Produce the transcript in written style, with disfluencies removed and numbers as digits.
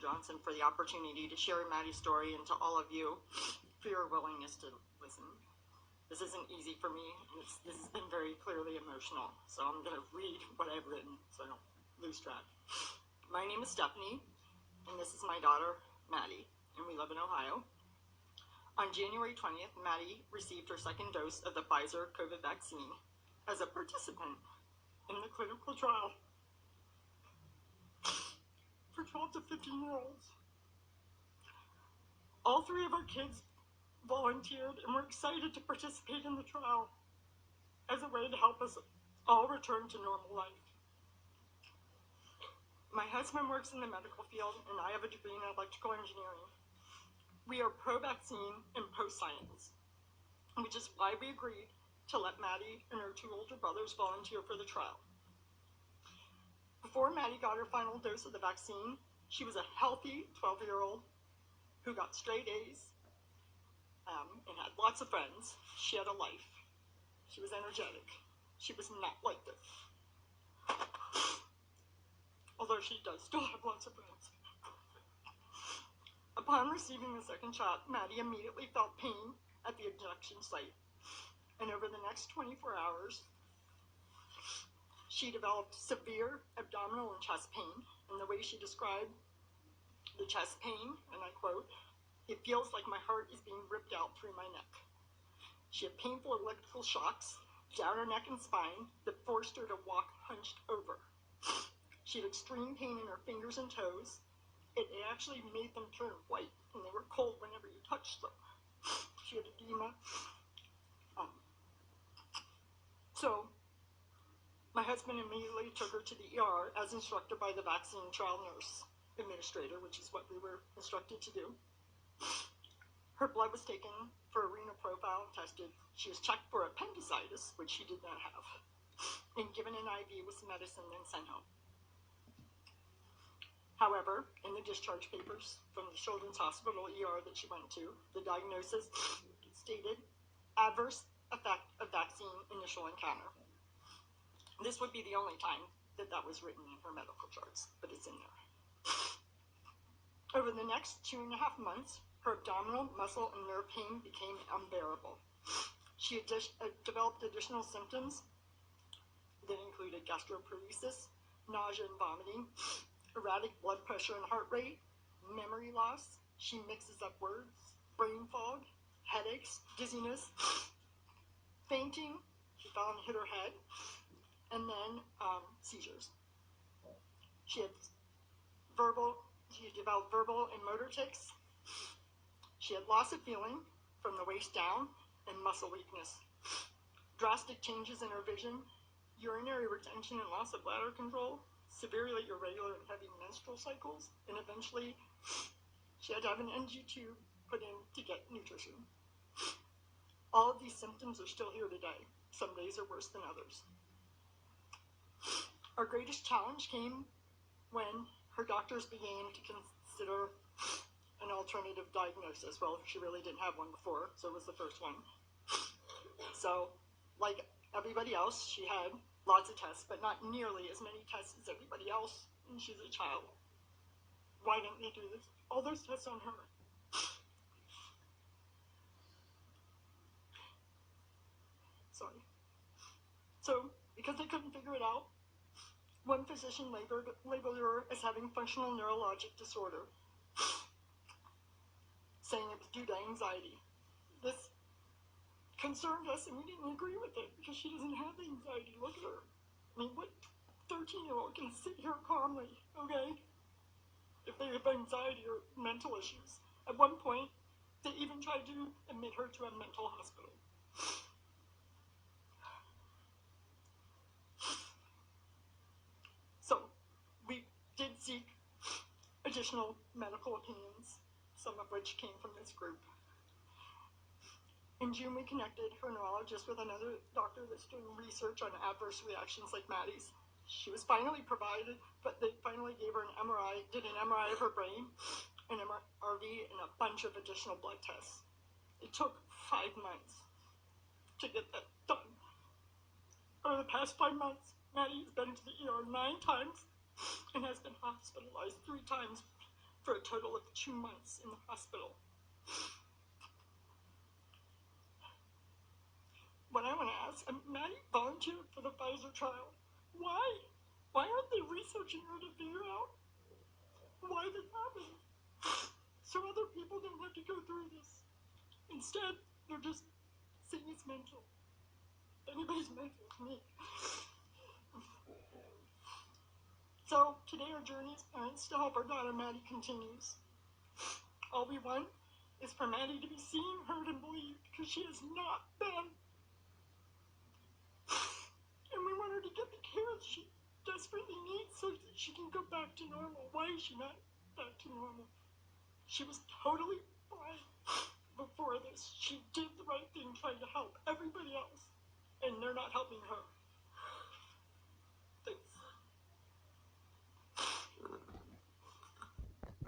Johnson, for the opportunity to share Maddie's story, and to all of you for your willingness to listen. This isn't easy for me. This has been very clearly emotional, so I'm going to read what I've written so I don't lose track. My name is Stephanie, and this is my daughter, Maddie, and we live in Ohio. On January 20th, Maddie received her second dose of the Pfizer COVID vaccine as a participant in the clinical trial for 12 to 15-year-olds. All three of our kids volunteered and were excited to participate in the trial as a way to help us all return to normal life. My husband works in the medical field, and I have a degree in electrical engineering. We are pro-vaccine and pro-science, which is why we agreed to let Maddie and her two older brothers volunteer for the trial. Before Maddie got her final dose of the vaccine, she was a healthy 12-year-old who got straight A's and had lots of friends. She had a life. She was energetic. She was not like this. Although she does still have lots of friends. Upon receiving the second shot, Maddie immediately felt pain at the injection site. And over the next 24 hours, she developed severe abdominal and chest pain. And the way she described the chest pain, and I quote, "It feels like my heart is being ripped out through my neck." She had painful electrical shocks down her neck and spine that forced her to walk hunched over. She had extreme pain in her fingers and toes. It actually made them turn white, and they were cold whenever you touched them. She had edema. So my husband immediately took her to the ER as instructed by the vaccine trial nurse administrator, which is what we were instructed to do. Her blood was taken for a renal profile and tested. She was checked for appendicitis, which she did not have, and given an IV with some medicine, then sent home. However, in the discharge papers from the Children's Hospital ER that she went to, the diagnosis stated adverse effect of vaccine initial encounter. This would be the only time that that was written in her medical charts, but it's in there. Over the next 2.5 months, her abdominal, muscle, and nerve pain became unbearable. She had developed additional symptoms that included gastroparesis, nausea and vomiting, erratic blood pressure and heart rate, memory loss. She mixes up words, brain fog, headaches, dizziness, fainting. She fell and hit her head, and then seizures. She developed verbal and motor tics. She had loss of feeling from the waist down and muscle weakness. Drastic changes in her vision, urinary retention and loss of bladder control, severely irregular and heavy menstrual cycles, and eventually she had to have an NG tube put in to get nutrition. All of these symptoms are still here today. Some days are worse than others. Our greatest challenge came when her doctors began to consider an alternative diagnosis. Well, she really didn't have one before, so it was the first one. So, like everybody else, she had lots of tests, but not nearly as many tests as everybody else, and she's a child. Why didn't they do this? All those tests on her. Sorry. So, because they couldn't figure it out, one physician labeled her as having functional neurologic disorder, saying it was due to anxiety. This concerned us, and we didn't agree with it because she doesn't have anxiety. Look at her. I mean, what 13-year-old can sit here calmly, okay? If they have anxiety or mental issues. At one point, they even tried to admit her to a mental hospital. So, we did seek additional medical opinions, some of which came from this group. In June, we connected her neurologist with another doctor that's doing research on adverse reactions like Maddie's. She was finally provided, but they finally gave her an MRI, did an MRI of her brain, an MRV, and a bunch of additional blood tests. It took 5 months to get that done. Over the past 5 months, Maddie has been to the ER 9 times and has been hospitalized 3 times for a total of 2 months in the hospital. What I want to ask, Maddie volunteered for the Pfizer trial. Why? Why aren't they researching her to figure out why this happened? So other people don't have to go through this. Instead, they're just saying it's mental. If anybody's mental, it's me. So today our journey as parents to help our daughter Maddie continues. All we want is for Maddie to be seen, heard, and believed, because she has not been. And we want her to get the care she desperately needs so that she can go back to normal. Why is she not back to normal? She was totally fine before this. She did the right thing trying to help everybody else, and they're not helping her.